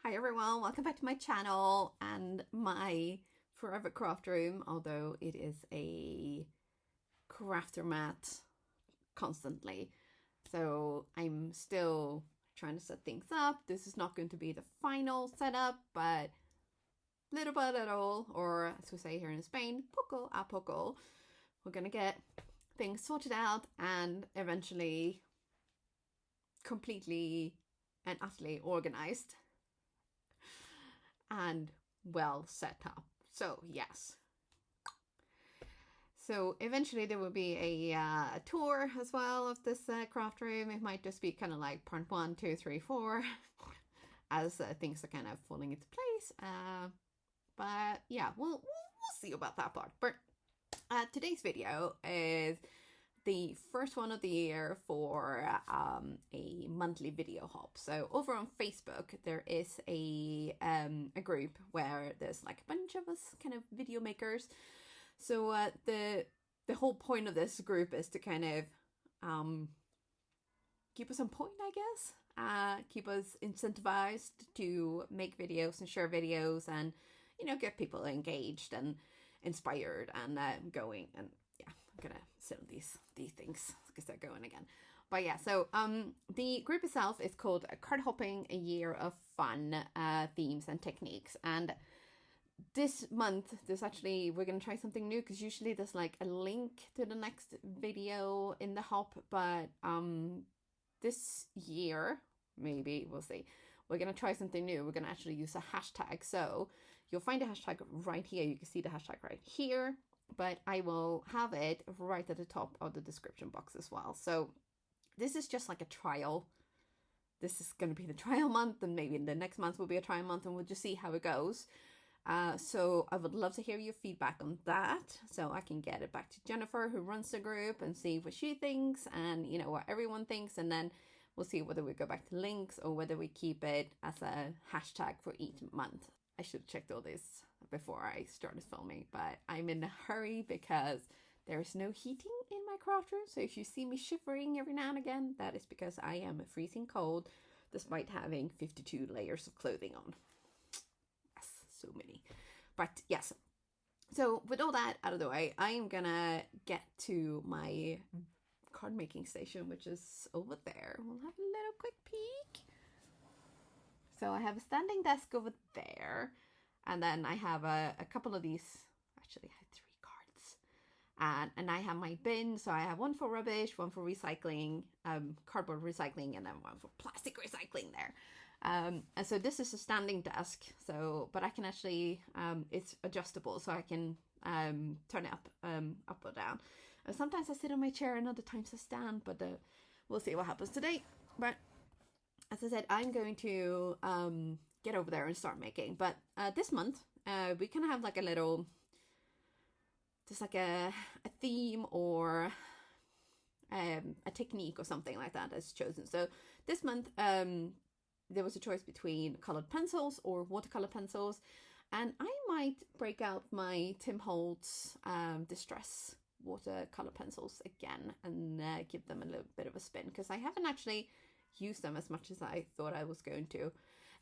Hi everyone, welcome back to my channel and my forever craft room, although it is a crafter mat constantly. So I'm still trying to set things up. This is not going to be the final setup, but little by little, or as we say here in Spain, poco a poco, we're gonna get things sorted out and eventually completely and utterly organized and well set up. So yes. So eventually there will be a tour as well of this craft room. It might just be kind of like part 1, 2, 3, 4 as things are kind of falling into place. But yeah, we'll see about that part. But today's video is the first one of the year for a monthly video hop. So over on Facebook, there is a group where there's like a bunch of us kind of video makers. So the whole point of this group is to kind of keep us on point, I guess. Keep us incentivized to make videos and share videos, and get people engaged and inspired and going. And yeah, I'm gonna sit on these things because they're going again. But yeah, so the group itself is called Card Hopping: A Year of Fun, Themes and Techniques. And this month we're gonna try something new, because usually there's like a link to the next video in the hop, but this year, maybe, we'll see, we're gonna try something new. We're gonna actually use a hashtag. So you'll find a hashtag right here. You can see the hashtag right here, but I will have it right at the top of the description box as well. So this is just like a trial. This is going to be the trial month, and maybe in the next month will be a trial month, and we'll just see how it goes. So I would love to hear your feedback on that, so I can get it back to Jennifer, who runs the group, and see what she thinks and what everyone thinks, and then we'll see whether we go back to links or whether we keep it as a hashtag for each month. I should have checked all this before I started filming, but I'm in a hurry because there is no heating in my craft room. So if you see me shivering every now and again, that is because I am freezing cold despite having 52 layers of clothing on. Yes, so many. But yes, so with all that out of the way, I am gonna get to my card making station, which is over there. We'll have a little quick peek. So I have a standing desk over there, and then I have a couple of these. Actually, I had 3 cards, and I have my bin. So I have one for rubbish, one for recycling, cardboard recycling, and then one for plastic recycling there. And so this is a standing desk. So, but I can actually, it's adjustable, so I can turn it up or down. And sometimes I sit on my chair, and other times I stand. But we'll see what happens today. But as I said, I'm going to get over there and start making. But this month, we kind of have like a little, just like a theme or a technique or something like that that's chosen. So this month, there was a choice between colored pencils or watercolor pencils. And I might break out my Tim Holtz Distress watercolor pencils again and give them a little bit of a spin, because I haven't actually use them as much as I thought I was going to.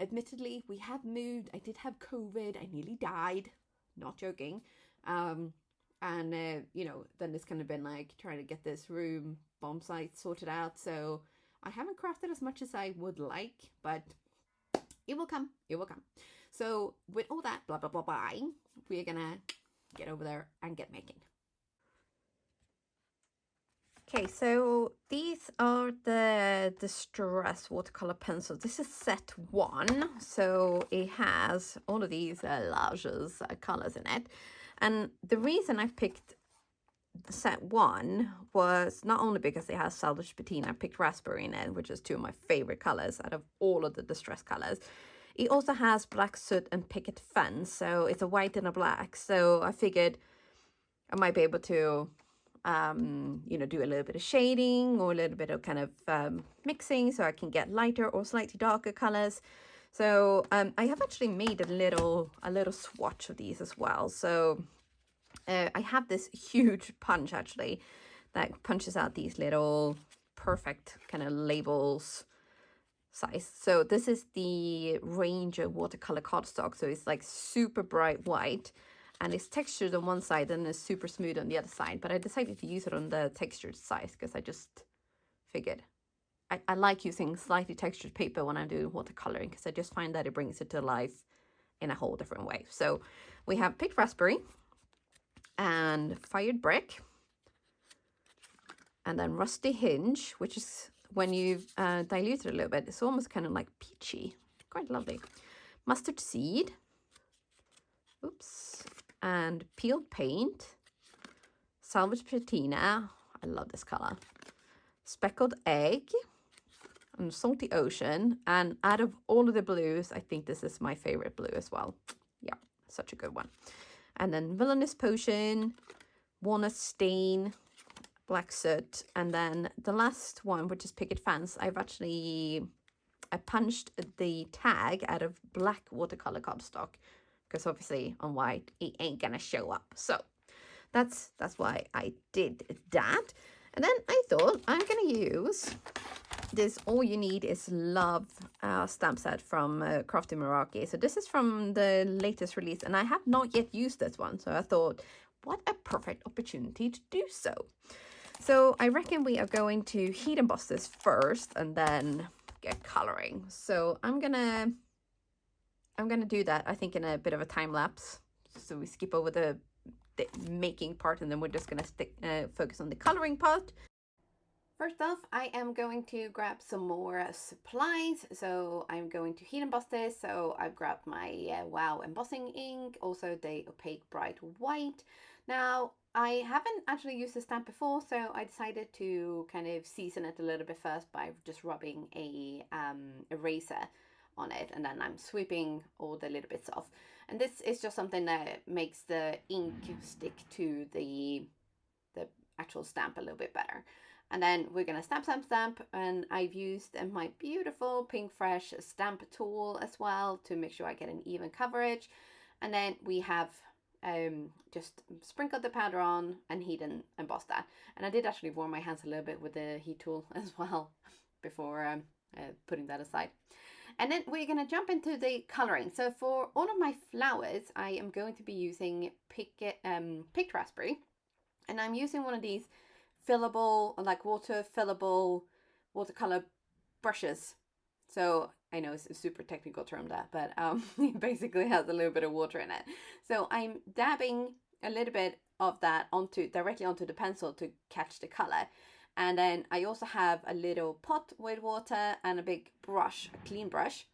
Admittedly, we have moved. I did have COVID. I nearly died. Not joking. And then it's kind of been like trying to get this room bomb site sorted out. So I haven't crafted as much as I would like, but it will come. It will come. So with all that blah, blah, blah, blah, we're going to get over there and get making. Okay, so these are the Distress watercolor pencils. This is set 1, so it has all of these larges colors in it. And the reason I picked set 1 was not only because it has Salvage Patina. I picked Raspberry in it, which is 2 of my favorite colors out of all of the Distress colors. It also has Black Soot and Picket Fence, so it's a white and a black. So I figured I might be able to do a little bit of shading or a little bit of kind of mixing, so I can get lighter or slightly darker colors. So I have actually made a little swatch of these as well. So I have this huge punch actually that punches out these little perfect kind of labels size. So this is the Ranger watercolor cardstock. So it's like super bright white and it's textured on one side and it's super smooth on the other side. But I decided to use it on the textured side because I just figured I like using slightly textured paper when I'm doing watercoloring because I just find that it brings it to life in a whole different way. So we have picked raspberry and fired brick and then rusty hinge, which is when you dilute it a little bit, it's almost kind of like peachy, quite lovely. Mustard seed, oops, and peeled paint, salvage patina, I love this color, speckled egg, and salty ocean. And out of all of the blues, I think this is my favorite blue as well. Yeah, such a good one. And then villainous potion, walnut stain, black soot, and then the last one, which is picket fence. I punched the tag out of black watercolor cardstock because obviously on white it ain't gonna show up. So that's why I did that. And then I thought I'm gonna use this All You Need Is Love stamp set from Crafty Meraki. So this is from the latest release and I have not yet used this one. So I thought, what a perfect opportunity to do so. So I reckon we are going to heat emboss this first and then get coloring. So I'm gonna do that, I think, in a bit of a time lapse. So we skip over the making part and then we're just gonna focus on the coloring part. First off, I am going to grab some more supplies. So I'm going to heat emboss this. So I've grabbed my Wow embossing ink, also the opaque bright white. Now, I haven't actually used the stamp before, so I decided to kind of season it a little bit first by just rubbing a eraser on it, and then I'm sweeping all the little bits off. And this is just something that makes the ink stick to the actual stamp a little bit better. And then we're gonna stamp, and I've used my beautiful Pink Fresh stamp tool as well to make sure I get an even coverage. And then we have just sprinkled the powder on and heat and emboss that. And I did actually warm my hands a little bit with the heat tool as well before putting that aside. And then we're going to jump into the coloring. So for all of my flowers, I am going to be using picked raspberry. And I'm using one of these fillable, like water fillable watercolor brushes. So I know it's a super technical term that, but it basically has a little bit of water in it. So I'm dabbing a little bit of that directly onto the pencil to catch the color. And then I also have a little pot with water and a big brush, a clean brush.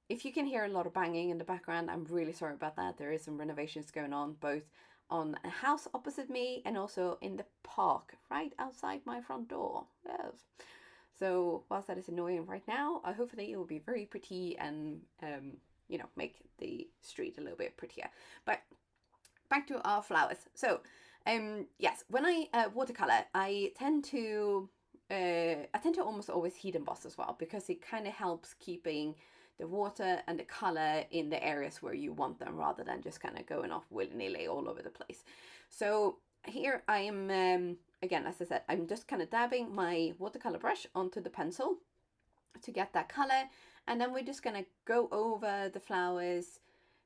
If you can hear a lot of banging in the background, I'm really sorry about that. There is some renovations going on, both on a house opposite me and also in the park right outside my front door. Yes. So whilst that is annoying right now, hopefully it will be very pretty and, make the street a little bit prettier. But back to our flowers. So, yes, when I watercolor, I tend to almost always heat emboss as well, because it kind of helps keeping the water and the color in the areas where you want them, rather than just kind of going off willy-nilly all over the place. So here I am, again, as I said, I'm just kind of dabbing my watercolor brush onto the pencil to get that color. And then we're just going to go over the flowers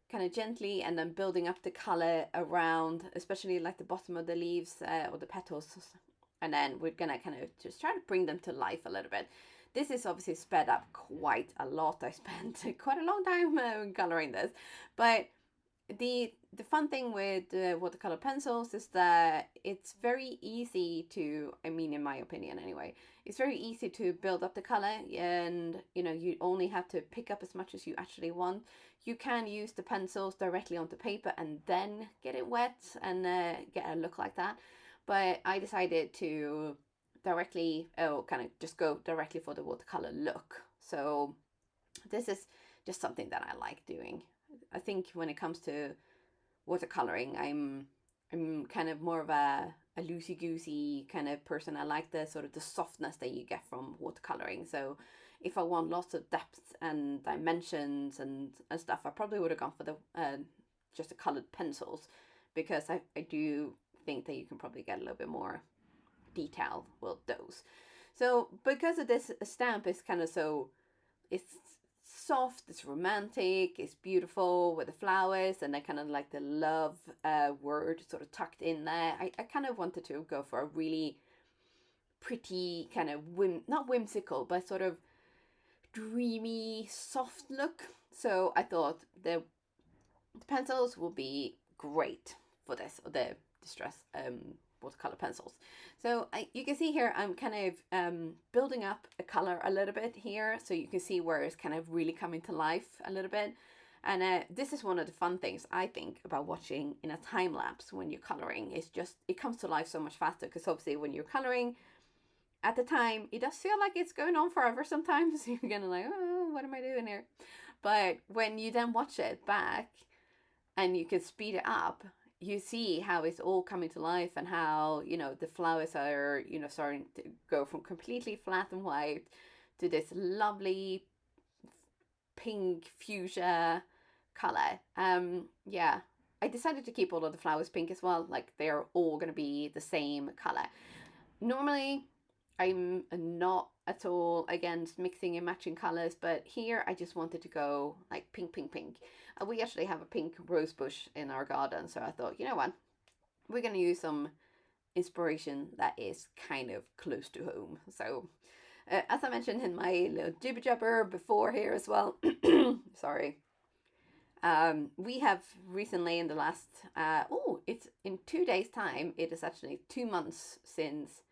kind of gently and then building up the color around, especially like the bottom of the leaves or the petals. And then we're going to kind of just try to bring them to life a little bit. This is obviously sped up quite a lot. I spent quite a long time coloring this, but the fun thing with watercolor pencils is that it's very easy to, I mean, in my opinion anyway, it's very easy to build up the color, and you only have to pick up as much as you actually want. You can use the pencils directly onto paper and then get it wet and get a look like that, but I decided to kind of just go directly for the watercolor look. So this is just something that I like doing. I think when it comes to watercoloring, I'm kind of more of a loosey-goosey kind of person. I like the sort of the softness that you get from watercoloring. So if I want lots of depth and dimensions and stuff, I probably would have gone for the just the colored pencils, because I do think that you can probably get a little bit more detail with those. So because of this stamp is kind of so it's soft, it's romantic, it's beautiful with the flowers, and I kind of like the love word sort of tucked in there. I kind of wanted to go for a really pretty kind of not whimsical, but sort of dreamy, soft look. So I thought the pencils will be great for this, or the distress watercolor pencils. So you can see here I'm kind of building up a color a little bit here, so you can see where it's kind of really coming to life a little bit. And this is one of the fun things I think about watching in a time lapse when you're coloring. It's just, it comes to life so much faster, because obviously when you're coloring at the time, it does feel like it's going on forever sometimes. You're gonna like, oh, what am I doing here? But when you then watch it back and you can speed it up, you see how it's all coming to life, and how, you know, the flowers are, you know, starting to go from completely flat and white to this lovely pink fuchsia color. Yeah, I decided to keep all of the flowers pink as well. Like, they're all going to be the same color. Normally, I'm not at all against mixing and matching colors, but here I just wanted to go like pink, pink, pink. We actually have a pink rose bush in our garden, so I thought, you know what, we're going to use some inspiration that is kind of close to home. So as I mentioned in my little jibber jabber before here as well, sorry, we have recently in the last, it's in 2 days time, it is actually 2 months since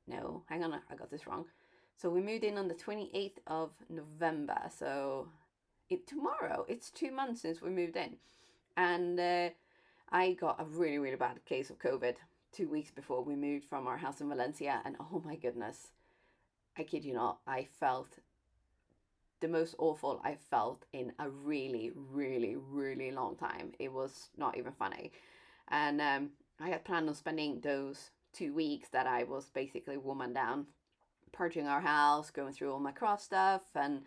no, hang on, I got this wrong. So we moved in on the 28th of November. So tomorrow, it's 2 months since we moved in. And I got a really, really bad case of COVID 2 weeks before we moved from our house in Valencia. And oh my goodness, I kid you not, I felt the most awful I felt in a really, really, really long time. It was not even funny. And I had planned on spending those 2 weeks that I was basically woman down, purging our house, going through all my craft stuff and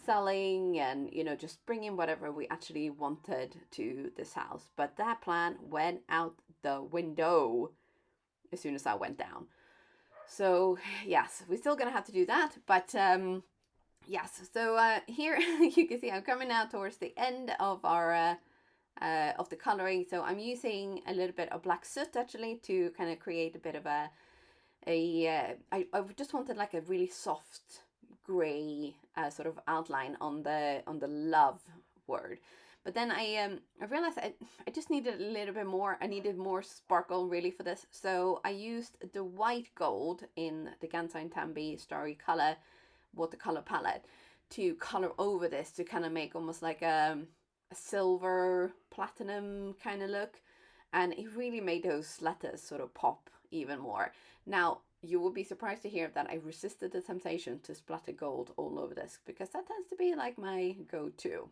selling, and, you know, just bringing whatever we actually wanted to this house. But that plan went out the window as soon as I went down. So yes, we're still gonna have to do that, but yes. So here you can see I'm coming now towards the end of our of the coloring. So I'm using a little bit of black soot actually to kind of create a bit of I just wanted like a really soft gray sort of outline on the love word. But then I realized I just needed a little bit more. I needed more sparkle really for this. So I used the white gold in the Gansai Tambi Starry Color watercolor palette to color over this, to kind of make almost like a silver platinum kind of look, and it really made those letters sort of pop even more. Now you will be surprised to hear that I resisted the temptation to splatter gold all over this, because that tends to be like my go-to.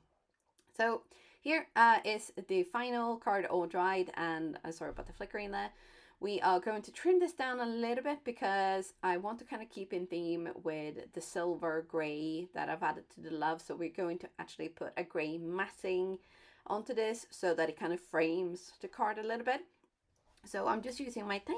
So here is the final card all dried, and sorry about the flickering there. We are going to trim this down a little bit because I want to kind of keep in theme with the silver gray that I've added to the love. So we're going to actually put a gray matting onto this so that it kind of frames the card a little bit. So I'm just using my tiny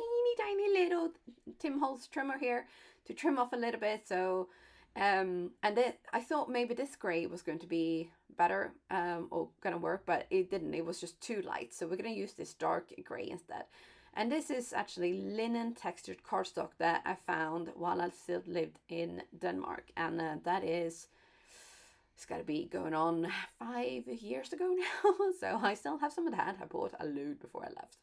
little Tim Holtz trimmer here to trim off a little bit. So and then I thought maybe this gray was going to be better or gonna work, but it didn't. It was just too light. So we're gonna use this dark gray instead. And this is actually linen textured cardstock that I found while I still lived in Denmark. And that is, it's got to be going on 5 years ago now. So I still have some of that. I bought a load before I left.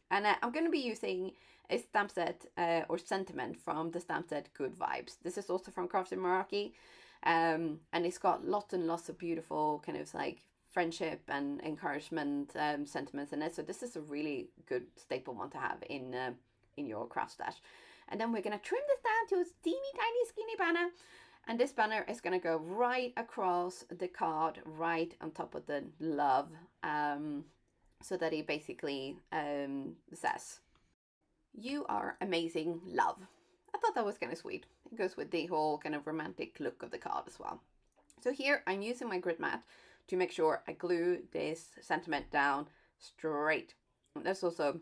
And I'm going to be using a stamp set or sentiment from the stamp set Good Vibes. This is also from Crafted Meraki. And it's got lots and lots of beautiful kind of like friendship and encouragement sentiments in it. So this is a really good staple one to have in your craft stash. And then we're going to trim this down to a teeny tiny skinny banner. And this banner is going to go right across the card, right on top of the love, so that it basically says, "You are amazing, love." I thought that was kind of sweet. It goes with the whole kind of romantic look of the card as well. So here I'm using my grit mat to make sure I glue this sentiment down straight. There's also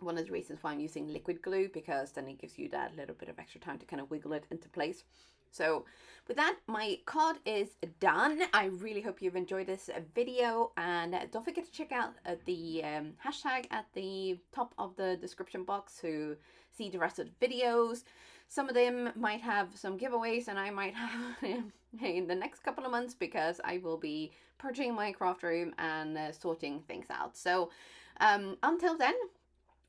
one of the reasons why I'm using liquid glue, because then it gives you that little bit of extra time to kind of wiggle it into place. So with that, my card is done. I really hope you've enjoyed this video, and don't forget to check out the hashtag at the top of the description box to see the rest of the videos. Some of them might have some giveaways, and I might have in the next couple of months, because I will be purging my craft room and sorting things out. So until then,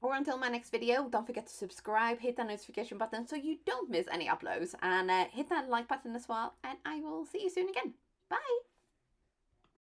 or until my next video, don't forget to subscribe, hit that notification button so you don't miss any uploads, and hit that like button as well, and I will see you soon again. Bye!